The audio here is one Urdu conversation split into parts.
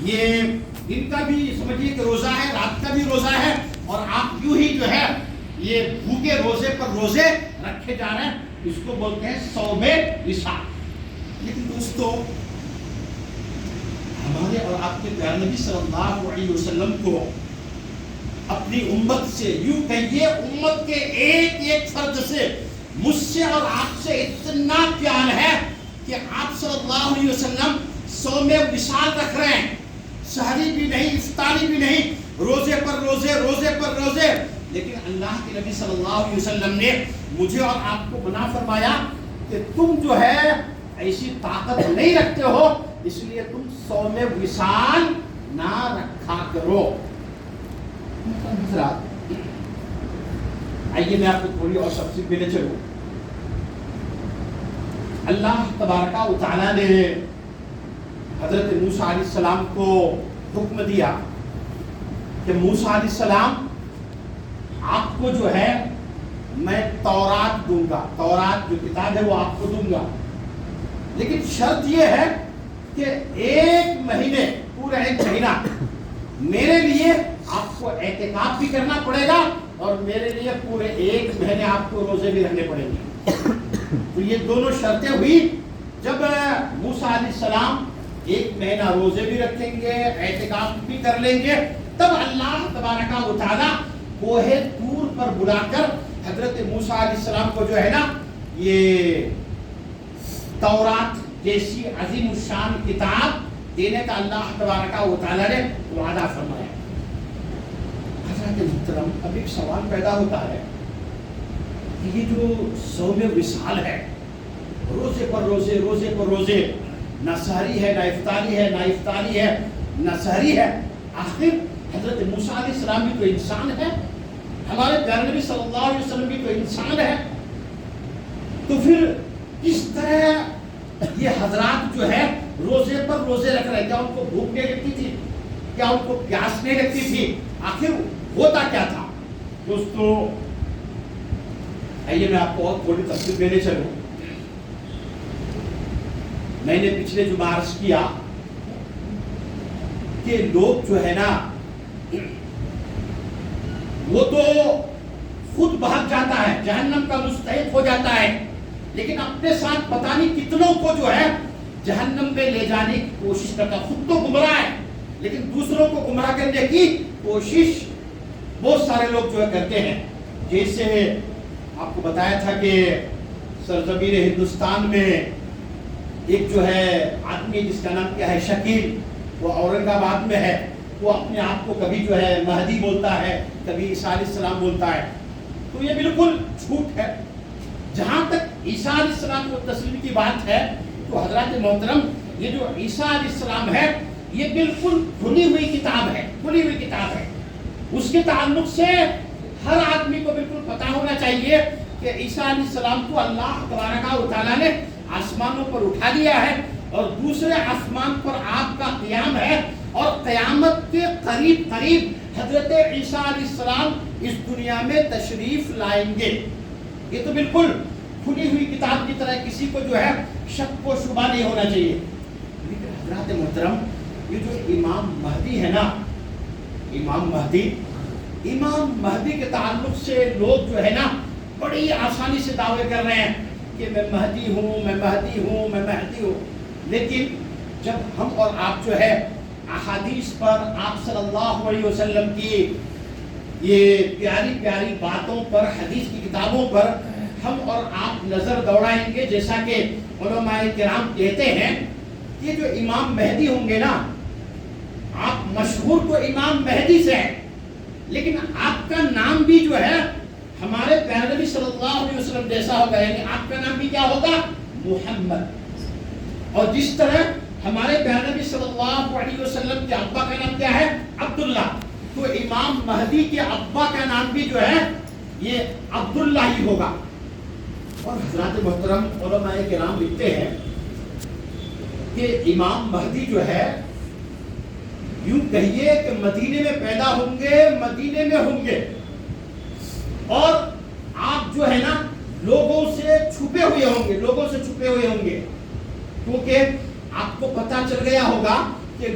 یہ دن کا بھی سمجھیے کہ روزہ ہے، رات کا بھی روزہ ہے، اور آپ یوں ہی جو ہے یہ بھوکے روزے پر روزے رکھے جا رہے ہیں، اس کو بولتے ہیں صوم وصال۔ لیکن دوستو، ہمارے اور آپ کے پیارے نبی صلی اللہ علیہ وسلم کو اپنی امت سے، یوں کہیے امت کے ایک ایک فرد سے، مجھ سے اور آپ سے اتنا پیار ہے کہ آپ صلی اللہ علیہ وسلم صوم وصال رکھ رہے ہیں، سحری بھی نہیں، افطاری بھی نہیں، روزے پر روزے، روزے پر روزے۔ لیکن اللہ کے نبی صلی اللہ علیہ وسلم نے مجھے اور آپ کو منع فرمایا کہ تم جو ہے ایسی طاقت نہیں رکھتے ہو، اس لیے تم صوم وصال نہ رکھا کرو۔ حضرات، آئیے میں آپ کو تھوڑی اور تفصیل دینے چلوں۔ اللہ تبارک و تعالیٰ نے حضرت موسیٰ علیہ السلام کو حکم دیا کہ موسیٰ علیہ السلام، آپ کو جو ہے میں تورات دوں گا، تورات جو کتاب ہے وہ آپ کو دوں گا، لیکن شرط یہ ہے کہ ایک مہینے، پورا ایک مہینہ میرے لیے آپ کو اعتکاف بھی کرنا پڑے گا، اور میرے لیے پورے ایک مہینے آپ کو روزے بھی رکھنے پڑیں گے۔ تو یہ دونوں شرطیں ہوئی۔ جب موسیٰ علیہ السلام ایک مہینہ روزے بھی رکھیں گے، اعتکاف بھی کر لیں گے، تب اللہ تبارک و تعالیٰ کوہ طور پر بلا کر حضرت موسیٰ علیہ السلام کو جو ہے نا یہ تورات جیسی عظیم الشان کتاب دینے کا اللہ تبارک و تعالیٰ نے وعدہ فرمایا۔ حضرت محترم، اب ایک سوال پیدا ہوتا ہے کہ یہ جو صوم وصال ہے، روزے پر روزے، روزے پر روزے، نہ سحری ہے، نہ افطاری ہے، نہ افطاری ہے، نہ سحری ہے، آخر حضرت موسیٰ علیہ السلام بھی تو انسان ہے، ہمارے پیارے نبی صلی اللہ علیہ وسلم بھی تو انسان ہے، تو پھر کس طرح یہ حضرات جو ہے روزے پر روزے رکھ رہے ہیں؟ کیا ان کو بھوک نہیں لگتی تھی؟ کیا ان کو پیاس نہیں لگتی تھی؟ آخر ہوتا کیا تھا؟ دوستو، آئیے میں آپ کو اور تھوڑی تفصیل دینے چلوں۔ میں نے پچھلے جمعہ عرض کیا کہ لوگ جو ہے نا وہ تو خود بھاگ جاتا ہے، جہنم کا مستحق ہو جاتا ہے، لیکن اپنے ساتھ پتہ نہیں کتنوں کو جو ہے جہنم میں لے جانے کی کوشش کرتا ہے۔ خود تو گمراہ ہے، لیکن دوسروں کو گمراہ کرنے کی کوشش بہت سارے لوگ جو ہے کرتے ہیں۔ جیسے آپ کو بتایا تھا کہ سرزمین ہندوستان میں ایک جو ہے آدمی جس کا نام کیا ہے، شکیل، وہ اورنگ آباد میں ہے، وہ اپنے آپ کو کبھی جو ہے مہدی بولتا ہے، کبھی عیسیٰ علیہ السلام بولتا ہے، تو یہ بالکل جھوٹ ہے۔ جہاں تک عیسیٰ علیہ السلام کو تسلیم کی بات ہے تو حضرات محترم، یہ جو عیسیٰ علیہ السلام ہے یہ بالکل کھلی ہوئی کتاب ہے، کھلی ہوئی کتاب ہے۔ اس کے تعلق سے ہر آدمی کو بالکل پتہ ہونا چاہیے کہ عیسیٰ علیہ السلام کو اللہ تبارک و تعالیٰ نے آسمانوں پر اٹھا دیا ہے، اور دوسرے آسمان پر آپ کا قیام ہے، اور قیامت کے قریب قریب حضرت عیسیٰ علیہ السلام اس دنیا میں تشریف لائیں گے۔ یہ تو بالکل کھلی ہوئی کتاب کی طرح کسی کو جو ہے شک و شبہ نہیں ہونا چاہیے۔ لیکن حضرات محترم، یہ جو امام مہدی ہے نا، امام مہدی کے تعلق سے لوگ جو ہے نا بڑی آسانی سے دعوے کر رہے ہیں کہ میں مہدی ہوں، میں مہدی ہوں، میں مہدی ہوں، لیکن جب ہم اور آپ جو ہے احادیث پر، آپ صلی اللہ علیہ وسلم کی یہ پیاری پیاری باتوں پر، حدیث کی کتابوں پر ہم اور آپ نظر دوڑائیں گے، جیسا کہ علماء کرام کہتے ہیں کہ جو امام مہدی ہوں گے نا، آپ مشہور تو امام مہدی سے ہیں، لیکن آپ کا نام بھی جو ہے ہمارے پیارے نبی صلی اللہ علیہ وسلم جیسا ہوگا، یعنی آپ کا نام بھی کیا ہوگا؟ محمد۔ اور جس طرح ہمارے پیارے نبی صلی اللہ علیہ وسلم کے ابا کا نام کیا ہے؟ عبداللہ، تو امام مہدی کے ابا کا نام بھی جو ہے یہ عبداللہ ہی ہوگا۔ اور حضرات محترم، علماء کرام لکھتے ہیں کہ امام مہدی جو ہے یوں کہیے کہ مدینے میں پیدا ہوں گے، مدینے میں ہوں گے، اور آپ جو ہے نا لوگوں سے چھپے ہوئے ہوں گے، لوگوں سے چھپے ہوئے ہوں گے، کیونکہ آپ کو پتہ چل گیا ہوگا کہ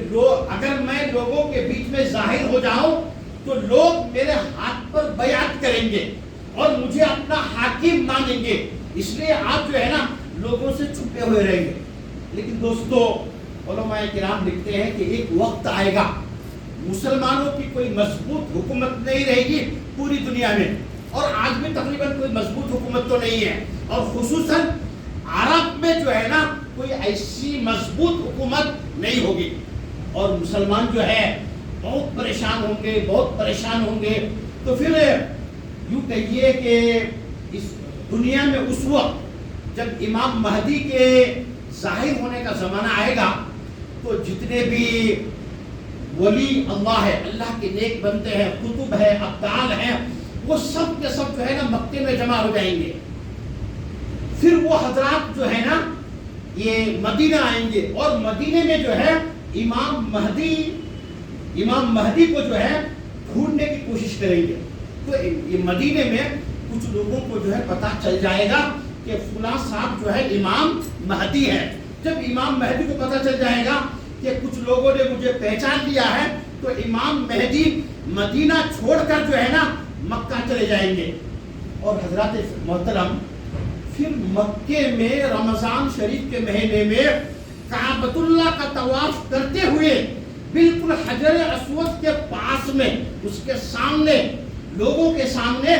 اگر میں لوگوں کے بیچ میں ظاہر ہو جاؤں تو لوگ میرے ہاتھ پر بیعت کریں گے اور مجھے اپنا حاکم مانیں گے، اس لیے آپ جو ہے نا لوگوں سے چھپے ہوئے رہیں گے۔ لیکن دوستو، علماء کرام لکھتے ہیں کہ ایک وقت آئے گا مسلمانوں کی کوئی مضبوط حکومت نہیں رہے گی پوری دنیا میں، اور آج بھی تقریباً کوئی مضبوط حکومت تو نہیں ہے، اور خصوصاً عرب میں جو ہے نا کوئی ایسی مضبوط حکومت نہیں ہوگی، اور مسلمان جو ہے بہت پریشان ہوں گے، بہت پریشان ہوں گے۔ تو پھر یوں کہیے کہ اس دنیا میں اس وقت جب امام مہدی کے ظاہر ہونے کا زمانہ آئے گا تو جتنے بھی ولی اللہ ہے، اللہ کے نیک بندے ہیں، کتب ہے، ابدال ہیں، وہ سب کے سب جو ہے نا مکے میں جمع ہو جائیں گے۔ پھر وہ حضرات جو ہے نا یہ مدینہ آئیں گے، اور مدینے میں جو ہے امام مہدی کو جو ہے ڈھونڈنے کی کوشش کریں گے۔ تو یہ مدینے میں کچھ لوگوں کو جو ہے پتہ چل جائے گا کہ فلاں صاحب جو ہے امام مہدی ہے۔ جب امام مہدی کو پتہ چل جائے گا کہ کچھ لوگوں نے مجھے پہچان لیا ہے، تو امام مہدی مدینہ چھوڑ کر جو ہے نا مکہ چلے جائیں گے۔ اور حضرات محترم، پھر مکے میں رمضان شریف کے مہینے میں کعبۃ اللہ کا طواف کرتے ہوئے بالکل حجر اسود کے پاس میں اس کے سامنے، لوگوں کے سامنے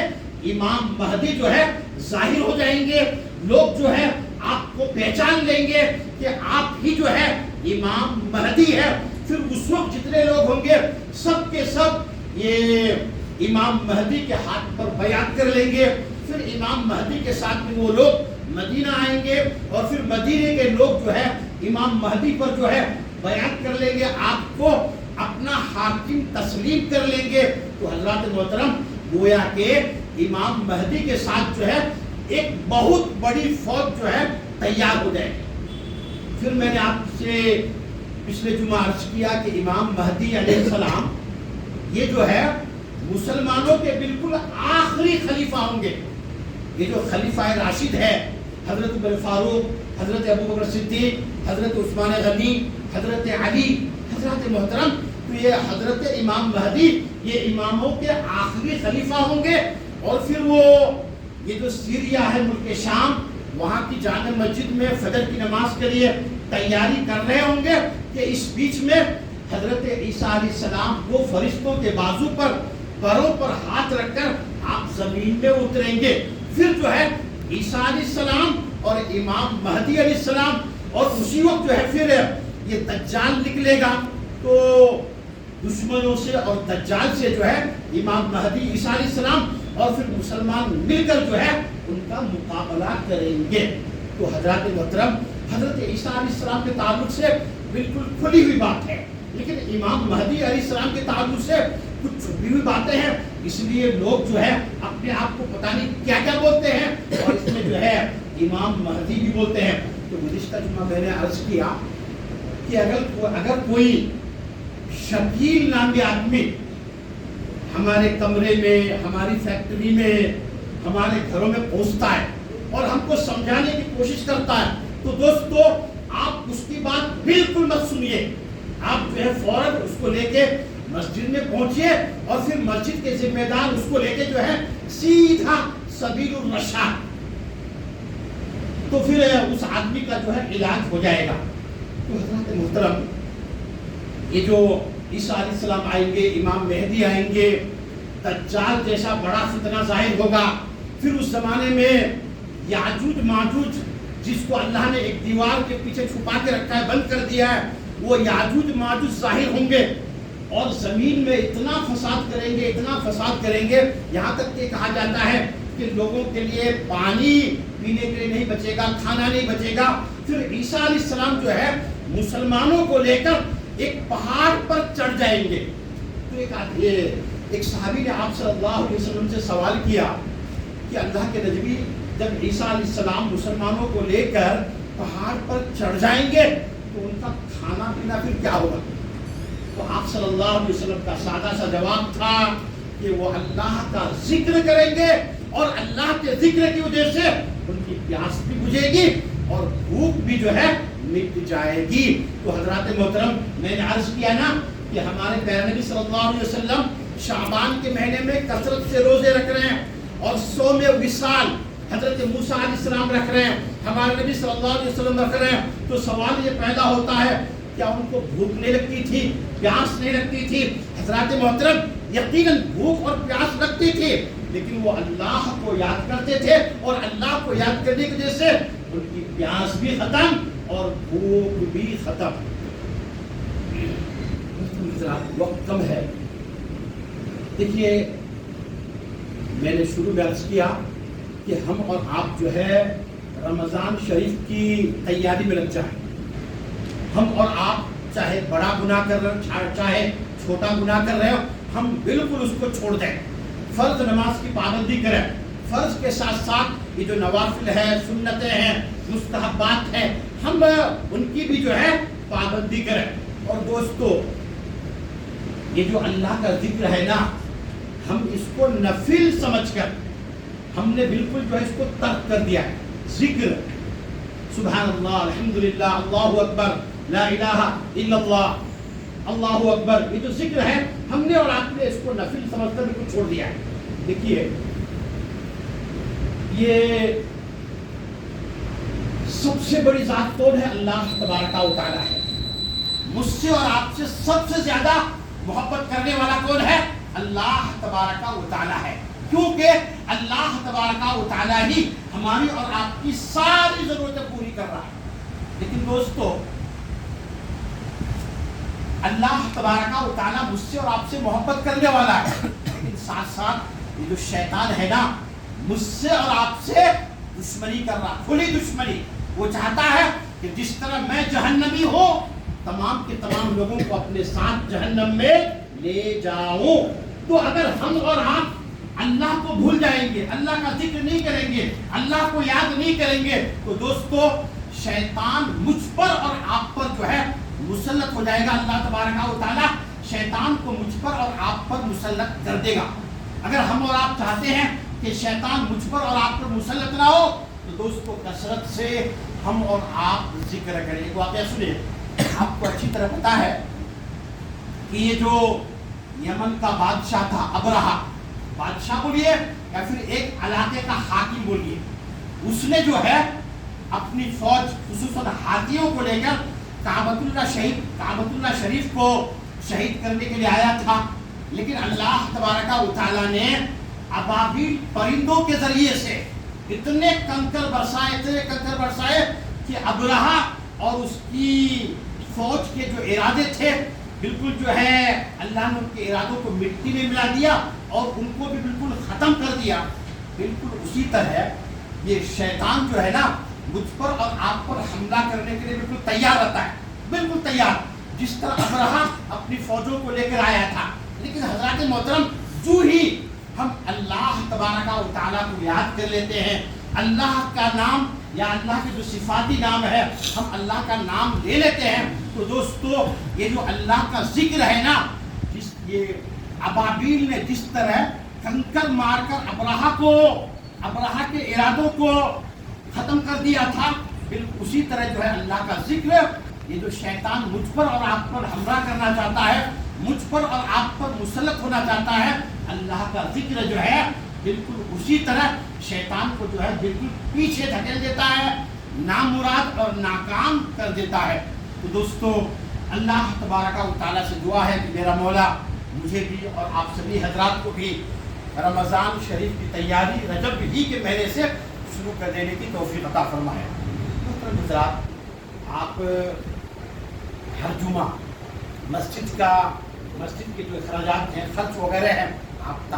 امام مہدی جو ہے ظاہر ہو جائیں گے۔ لوگ جو ہے آپ کو پہچان لیں گے کہ آپ ہی جو ہے امام مہدی ہے۔ پھر اس وقت جتنے لوگ ہوں گے سب کے سب یہ امام مہدی کے ہاتھ پر بیعت کر لیں گے۔ پھر امام مہدی کے ساتھ میں وہ لوگ مدینہ آئیں گے، اور پھر مدینے کے لوگ جو ہے امام مہدی پر جو ہے بیعت کر لیں گے، آپ کو اپنا حاکم تسلیم کر لیں گے۔ تو حضرات محترم، گویا کہ امام مہدی کے ساتھ جو ہے ایک بہت بڑی فوج جو ہے تیار ہو جائے گی۔ پھر میں نے آپ سے پچھلے جمعہ عرض کیا کہ امام مہدی علیہ السلام یہ جو ہے مسلمانوں کے بالکل آخری خلیفہ ہوں گے۔ یہ جو خلیفہ راشد ہے، حضرت عمر فاروق، حضرت ابو بکر صدیق، حضرت عثمان غنی، حضرت علی، حضرات محترم، تو یہ حضرت امام مہدی یہ اماموں کے آخری خلیفہ ہوں گے۔ اور پھر وہ یہ جو سیریا ہے، ملک شام، وہاں کی جامع مسجد میں فجر کی نماز کے لیے تیاری کر رہے ہوں گے کہ اس بیچ میں حضرت عیسیٰ علیہ السلام کو فرشتوں کے بازو پر، پروں پر ہاتھ رکھ کر آپ زمین میں اتریں گے۔ پھر جو ہے عیسیٰ علیہ السلام اور امام مہدی علیہ السلام، اور اسی وقت جو ہے پھر یہ دجال نکلے گا، تو دشمنوں سے اور دجال سے جو ہے امام مہدی، عیسیٰ علیہ السلام اور پھر مسلمان مل کر جو ہے ان کا مقابلہ کریں گے۔ تو حضرات محترم، حضرت عیسیٰ علیہ السلام کے تعلق سے بالکل کھلی ہوئی بات ہے، لیکن امام مہدی علیہ السلام کے تعلق سے کچھ چھپی ہوئی باتیں ہیں، اس لیے لوگ جو ہے اپنے آپ کو پتہ نہیں کیا کیا بولتے ہیں، اور اس میں جو ہے امام مہدی بھی بولتے ہیں۔ تو گزشتہ جمعہ میں نے عرض کیا کہ اگر کوئی شکیل نامی آدمی ہمارے کمرے میں، ہماری فیکٹری میں، ہمارے گھروں میں پہنچتا ہے اور ہم کو سمجھانے کی کوشش کرتا ہے، تو دوستو آپ اس کی بات بالکل مت سنیے، آپ جو ہے فوراً اس کو لے کے مسجد میں پہنچیے، اور پھر مسجد کے ذمہ دار اس کو لے کے جو ہے سیدھا سبیل الرشاد، تو پھر اس آدمی کا جو ہے علاج ہو جائے گا۔ تو حضرات محترم، یہ جو عیسیٰ علیہ السلام آئیں گے، امام مہدی آئیں گے، دجال جیسا بڑا فتنہ ظاہر ہوگا، پھر اس زمانے میں یاجوج ماجوج، جس کو اللہ نے ایک دیوار کے پیچھے چھپا کے رکھا ہے، بند کر دیا ہے، وہ یاجوج ماجوج ظاہر ہوں گے، اور زمین میں اتنا فساد کریں گے، اتنا فساد کریں گے، یہاں تک کہ کہا جاتا ہے کہ لوگوں کے لیے پانی پینے کے لیے نہیں بچے گا، کھانا نہیں بچے گا۔ پھر عیسیٰ علیہ السلام جو ہے مسلمانوں کو لے کر ایک پہاڑ پر چڑھ جائیں گے۔ تو ایک صحابی نے آپ صلی اللہ علیہ وسلم سے سوال کیا کہ اللہ کے نبی، جب عیسیٰ علیہ السلام مسلمانوں کو لے کر پہاڑ پر چڑھ جائیں گے تو ان کا کھانا پینا پھر کیا ہوگا؟ تو آپ صلی اللہ علیہ وسلم کا سادہ سا جواب تھا کہ وہ اللہ کا ذکر کریں گے، اور اللہ کے ذکر کی وجہ سے ان کی پیاس بھی بجھے گی اور بھوک بھی جو ہے مٹ جائے گی۔ تو حضرات محترم، میں نے عرض کیا نا کہ ہمارے پیارے نبی صلی اللہ علیہ وسلم شعبان کے مہینے میں کثرت سے روزے رکھ رہے ہیں، اور صوم وصال حضرت موسیٰ علیہ السلام رکھ رہے ہیں، ہمارے نبی صلی اللہ علیہ وسلم رکھ رہے ہیں۔ تو سوال یہ پیدا ہوتا ہے، کیا ان کو بھوک نہیں لگتی تھی، پیاس نہیں لگتی تھی؟ حضرات محترم، یقیناً بھوک اور پیاس لگتی تھی، لیکن وہ اللہ کو یاد کرتے تھے، اور اللہ کو یاد کرنے کی وجہ سے ان کی پیاس بھی ختم اور بھوک بھی ختم۔ وقت کم ہے، دیکھیے میں نے شروع میں عرض کیا کہ ہم اور آپ جو ہے رمضان شریف کی تیاری میں لگ جائیں۔ ہم اور آپ چاہے بڑا گناہ کر رہے ہو، چاہے چھوٹا گناہ کر رہے ہو، ہم بالکل اس کو چھوڑ دیں، فرض نماز کی پابندی کریں، فرض کے ساتھ ساتھ یہ جو نوافل ہے، سنتیں ہیں، مستحبات ہیں، ہم ان کی بھی جو ہے پابندی کریں۔ اور دوستو، یہ جو اللہ کا ذکر ہے نا، ہم اس کو نفل سمجھ کر ہم نے بالکل جو ہے اس کو ترک کر دیا ہے۔ ذکر سبحان اللہ، الحمدللہ، اللہ اکبر، لا الہ الا اللہ، اللہ اکبر، یہ جو ذکر ہے ہم نے اور آپ نے اس کو نفل سمجھ کر بالکل چھوڑ دیا ہے۔ دیکھیے یہ سب سے بڑی ذات کون ہے؟ اللہ تبارک و تعالی ہے۔ مجھ سے اور آپ سے سب سے زیادہ محبت کرنے والا کون ہے؟ اللہ تبارک و تعالی ہے، کیونکہ اللہ تبارک و تعالی ہی ہماری اور آپ کی ساری ضرورتیں پوری کر رہا ہے۔ لیکن دوستو، اللہ تبارک و تعالی مجھ سے اور آپ سے محبت کرنے والا ہے، لیکن ساتھ ساتھ یہ جو شیطان ہے نا، مجھ سے اور آپ سے دشمنی کر رہا، کھلی دشمنی۔ وہ چاہتا ہے کہ جس طرح میں جہنمی ہوں، تمام کے تمام لوگوں کو اپنے ساتھ جہنم میں لے جاؤں۔ تو اگر ہم اور آپ اللہ کو بھول جائیں گے، اللہ کا ذکر نہیں کریں گے، اللہ کو یاد نہیں کریں گے، تو دوستو شیطان مجھ پر اور آپ پر جو ہے مسلط ہو جائے گا۔ اللہ تبارک و تعالی شیطان کو مجھ پر اور آپ پر مسلط کر دے گا۔ اگر ہم اور آپ چاہتے ہیں کہ شیطان مجھ پر اور آپ پر مسلط نہ ہو، تو دوستو کثرت سے ہم اور آپ ذکر کریں۔ ایک واقعہ سنیں، آپ کو اچھی طرح پتا ہے کہ یہ جو یمن کا بادشاہ تھا، ابرہہ، بادشاہ بولیے یا پھر ایک علاقے کا حاکم بولیے، اس نے جو ہے اپنی فوج خصوصاً ہاتھیوں کو لے کر کعبۃ اللہ شریف کو شہید کرنے کے لیے آیا تھا۔ لیکن اللہ تبارک و تعالیٰ نے ابابیل پرندوں کے ذریعے سے اتنے کنکر برسائے کہ ابرہہ اور اس کی فوج کے جو ارادے تھے بالکل جو ہے اللہ نے ان کے ارادوں کو مٹی میں ملا دیا اور ان کو بھی بالکل ختم کر دیا۔ بالکل اسی طرح یہ شیطان جو ہے نا، مجھ پر اور آپ پر حملہ کرنے کے لیے بالکل تیار رہتا ہے، بالکل تیار، جس طرح ابرہہ اپنی فوجوں کو لے کر آیا تھا۔ لیکن حضرات محترم، جو ہی ہم اللہ تبارک و تعالیٰ کو یاد کر لیتے ہیں، اللہ کا نام یا اللہ کے جو صفاتی نام ہے، ہم اللہ کا نام لے لیتے ہیں، تو دوستو یہ جو اللہ کا ذکر ہے نا، یہ ابابیل نے جس طرح کنکر مار کر ابرہہ کے ارادوں کو ختم کر دیا تھا، بالکل اسی طرح جو ہے اللہ کا ذکر، یہ جو شیطان مجھ پر اور آپ پر حملہ کرنا چاہتا ہے، مجھ پر اور آپ پر مسلط ہونا چاہتا ہے، اللہ کا ذکر جو ہے بالکل اسی طرح شیطان کو جو ہے بالکل پیچھے دھکیل دیتا ہے، نامراد اور ناکام کر دیتا ہے۔ تو دوستو اللہ تبارک و تعالیٰ سے دعا ہے کہ میرا مولا مجھے بھی اور آپ سبھی حضرات کو بھی رمضان شریف کی تیاری رجب ہی کے مہینے سے شروع کر دینے کی توفیق عطا فرمائے۔ محترم حضرات، آپ ہر جمعہ مسجد کے جو اخراجات ہیں، خرچ وغیرہ ہیں، آپ